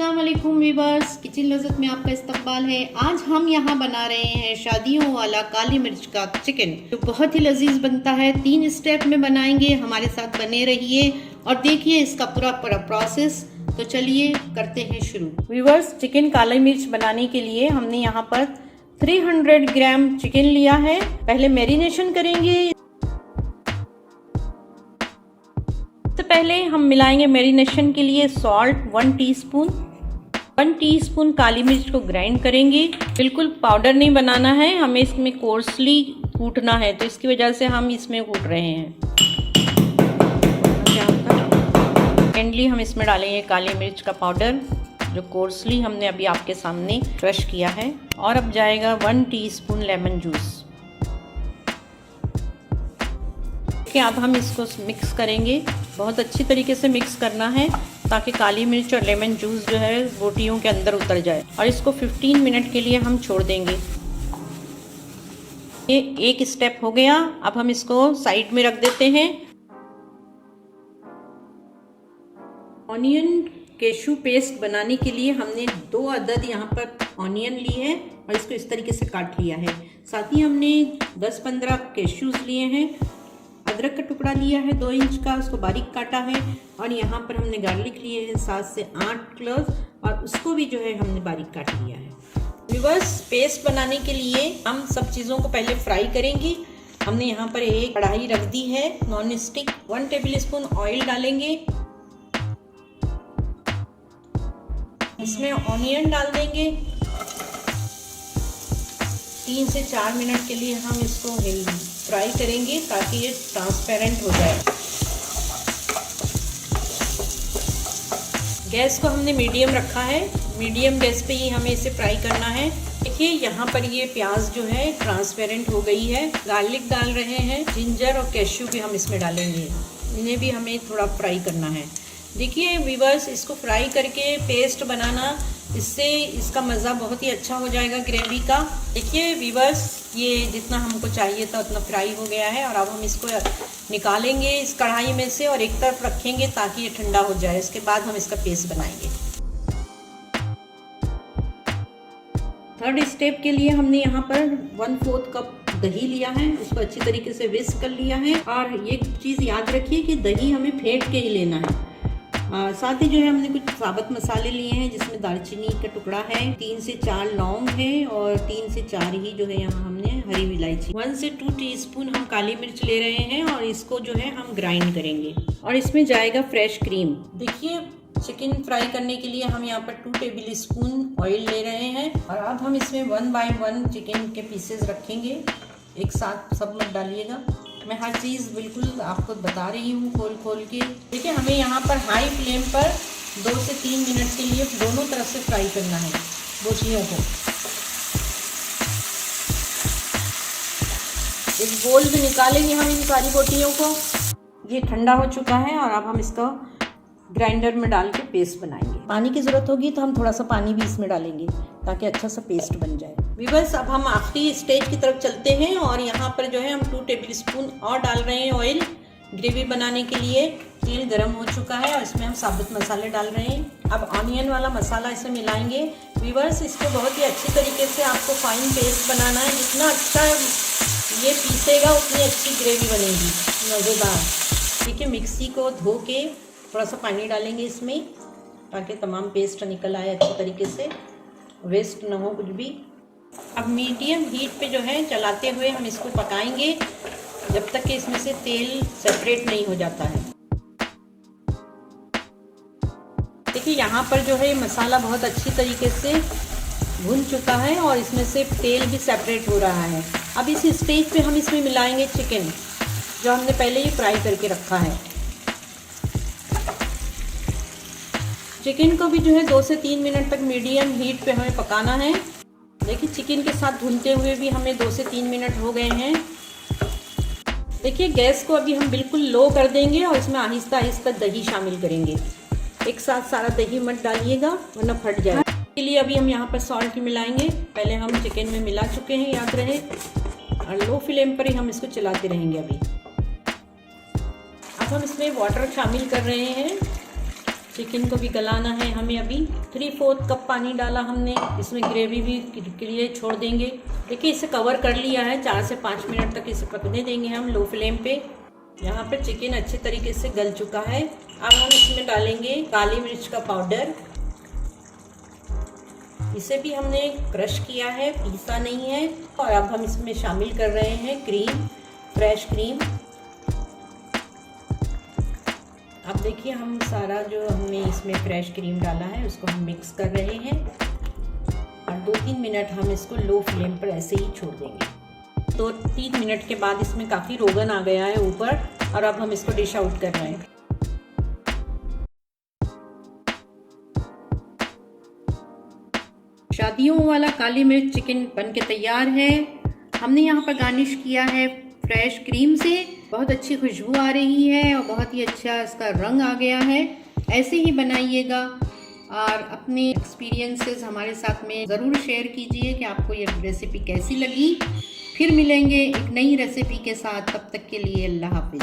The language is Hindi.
अस्सलाम वालेकुम वीवर्स, किचन लज़्ज़त में आपका इस्तकबाल है। आज हम यहाँ बना रहे हैं शादियों वाला काली मिर्च का चिकन, जो बहुत ही लजीज बनता है। 3 स्टेप में बनाएंगे, हमारे साथ बने रहिए और देखिए इसका पूरा प्रोसेस। तो चलिए करते हैं शुरू। वीवर्स, चिकन काली मिर्च बनाने के लिए हमने यहाँ पर 300 ग्राम चिकन लिया है। पहले मैरिनेशन करेंगे। सबसे पहले हम मिलाएंगे मैरिनेशन के लिए सॉल्ट 1 टीस्पून, 1 टीस्पून काली मिर्च को ग्राइंड करेंगे। बिल्कुल पाउडर नहीं बनाना है, हमें इसमें कोर्सली कूटना है, तो इसकी वजह से हम इसमें कूट रहे हैं। सेकेंडली हम इसमें डालेंगे काली मिर्च का पाउडर, जो कोर्सली हमने अभी आपके सामने क्रश किया है। और अब जाएगा 1 टीस्पून लेमन जूस। अब हम इसको मिक्स करेंगे, बहुत अच्छी तरीके से मिक्स करना है ताकि काली मिर्च और लेमन जूस जो है रोटियों के अंदर उतर जाए। और इसको 15 मिनट के लिए हम छोड़ देंगे। ये एक स्टेप हो गया। अब हम इसको साइड में रख देते हैं। ऑनियन कैशू पेस्ट बनाने के लिए हमने 2 अदद यहाँ पर ऑनियन ली है और इसको इस तरीके से काट लिया है। साथ ही हमने 10-15 कैशूज लिए हैं। अदरक का टुकड़ा लिया है 2 इंच का, उसको बारीक काटा है। और यहाँ पर हमने गार्लिक लिए हैं 7 से 8 क्लोव, और उसको भी जो है हमने बारीक काट लिया है। रिवर्स पेस्ट बनाने के लिए हम सब चीज़ों को पहले फ्राई करेंगे। हमने यहाँ पर एक कढ़ाई रख दी है non stick. 1 table spoon oil डालेंगे, इसमें ऑनियन डाल देंगे। 3 से 4 मिनट के लिए हम इसको फ्राई करेंगे ताकि ये ट्रांसपेरेंट हो जाए। गैस को हमने मीडियम रखा है, मीडियम गैस पे ही हमें इसे फ्राई करना है। देखिए यहाँ पर ये प्याज जो है ट्रांसपेरेंट हो गई है। गार्लिक डाल रहे हैं, जिंजर और कैश्यू भी हम इसमें डालेंगे, इन्हें भी हमें थोड़ा फ्राई करना है। देखिए वीवर्स, इसको फ्राई करके पेस्ट बनाना, इससे इसका मज़ा बहुत ही अच्छा हो जाएगा ग्रेवी का। देखिए वीवर्स, ये जितना हमको चाहिए था उतना फ्राई हो गया है। और अब हम इसको निकालेंगे इस कढ़ाई में से और एक तरफ रखेंगे ताकि ये ठंडा हो जाए। इसके बाद हम इसका पेस्ट बनाएंगे। 3rd स्टेप के लिए हमने यहाँ पर 1/4 कप दही लिया है, उसको अच्छी तरीके से विस्क कर लिया है। और ये चीज़ याद रखिए कि दही हमें फेंट के ही लेना है। साथ ही जो है हमने कुछ साबुत मसाले लिए हैं, जिसमें दालचीनी का टुकड़ा है, 3 से 4 लौंग है और 3 से 4 ही जो है यहाँ हमने हरी इलायची। 1 से 2 टीस्पून हम काली मिर्च ले रहे हैं और इसको जो है हम ग्राइंड करेंगे। और इसमें जाएगा फ्रेश क्रीम। देखिए, चिकन फ्राई करने के लिए हम यहाँ पर 2 टेबल स्पून ऑयल ले रहे हैं। और अब हम इसमें 1 बाय 1 चिकन के पीसेस रखेंगे, एक साथ सब मत डालिएगा। मैं हर चीज़ बिल्कुल आपको बता रही हूँ खोल के। देखिए, हमें यहाँ पर हाई फ्लेम पर 2 से 3 मिनट के लिए दोनों तरफ से फ्राई करना है बोटियों को। एक बोल में निकालेंगे हम इन सारी बोटियों को। ये ठंडा हो चुका है और अब हम इसको ग्राइंडर में डाल के पेस्ट बनाएंगे। पानी की ज़रूरत होगी तो हम थोड़ा सा पानी भी इसमें डालेंगे ताकि अच्छा सा पेस्ट बन जाए। वीवर्स, अब हम आखिरी स्टेज की तरफ चलते हैं और यहाँ पर जो है हम 2 टेबल स्पून और डाल रहे हैं ऑयल ग्रेवी बनाने के लिए। तेल गर्म हो चुका है और इसमें हम साबुत मसाले डाल रहे हैं। अब ऑनियन वाला मसाला इसमें मिलाएंगे। वीवर्स, इसको बहुत ही अच्छी तरीके से आपको फाइन पेस्ट बनाना है। जितना अच्छा ये पीसेगा उतनी अच्छी ग्रेवी बनेगी, मज़ेदार। ठीक है, मिक्सी को धो के थोड़ा सा पानी डालेंगे इसमें ताकि तमाम पेस्ट निकल आए अच्छी तरीके से, वेस्ट ना हो कुछ भी। अब मीडियम हीट पे जो है चलाते हुए हम इसको पकाएंगे जब तक कि इसमें से तेल सेपरेट नहीं हो जाता है। देखिए, यहाँ पर जो है मसाला बहुत अच्छी तरीके से भुन चुका है और इसमें से तेल भी सेपरेट हो रहा है। अब इस स्टेज पे हम इसमें मिलाएंगे चिकन, जो हमने पहले ही फ्राई करके रखा है। चिकन को भी जो है 2 से 3 मिनट तक मीडियम हीट पे हमें पकाना है। देखिए, चिकन के साथ भूनते हुए भी हमें 2 से 3 मिनट हो गए हैं। देखिए, गैस को अभी हम बिल्कुल लो कर देंगे और इसमें आहिस्ता आहिस्ता दही शामिल करेंगे। एक साथ सारा दही मत डालिएगा वरना फट जाए। इसके लिए अभी हम यहाँ पर सॉल्ट मिलाएंगे। पहले हम चिकन में मिला चुके हैं, याद रहे। और लो फ्लेम पर ही हम इसको चलाते रहेंगे। अब हम इसमें वाटर शामिल कर रहे हैं। चिकन को भी गलाना है हमें। अभी 3/4 कप पानी डाला हमने, इसमें ग्रेवी भी के लिए छोड़ देंगे। देखिए इसे कवर कर लिया है, 4 से 5 मिनट तक इसे पकने देंगे हम लो फ्लेम पे। यहाँ पर चिकन अच्छे तरीके से गल चुका है। अब हम इसमें डालेंगे काली मिर्च का पाउडर, इसे भी हमने क्रश किया है, पीसा नहीं है। और अब हम इसमें शामिल कर रहे हैं क्रीम, फ्रेश क्रीम। अब देखिए हम सारा जो हमने इसमें फ्रेश क्रीम डाला है उसको हम मिक्स कर रहे हैं और 2-3 मिनट हम इसको लो फ्लेम पर ऐसे ही छोड़ देंगे। 2-3 मिनट के बाद इसमें काफ़ी रोगन आ गया है ऊपर और अब हम इसको डिश आउट कर रहे हैं। शादियों वाला काली मिर्च चिकन बनके तैयार है। हमने यहाँ पर गार्निश किया है फ्रेश क्रीम से। बहुत अच्छी खुशबू आ रही है और बहुत ही अच्छा इसका रंग आ गया है। ऐसे ही बनाइएगा और अपने एक्सपीरियंसेस हमारे साथ में ज़रूर शेयर कीजिए कि आपको ये रेसिपी कैसी लगी। फिर मिलेंगे एक नई रेसिपी के साथ, तब तक के लिए अल्लाह हाफिज़।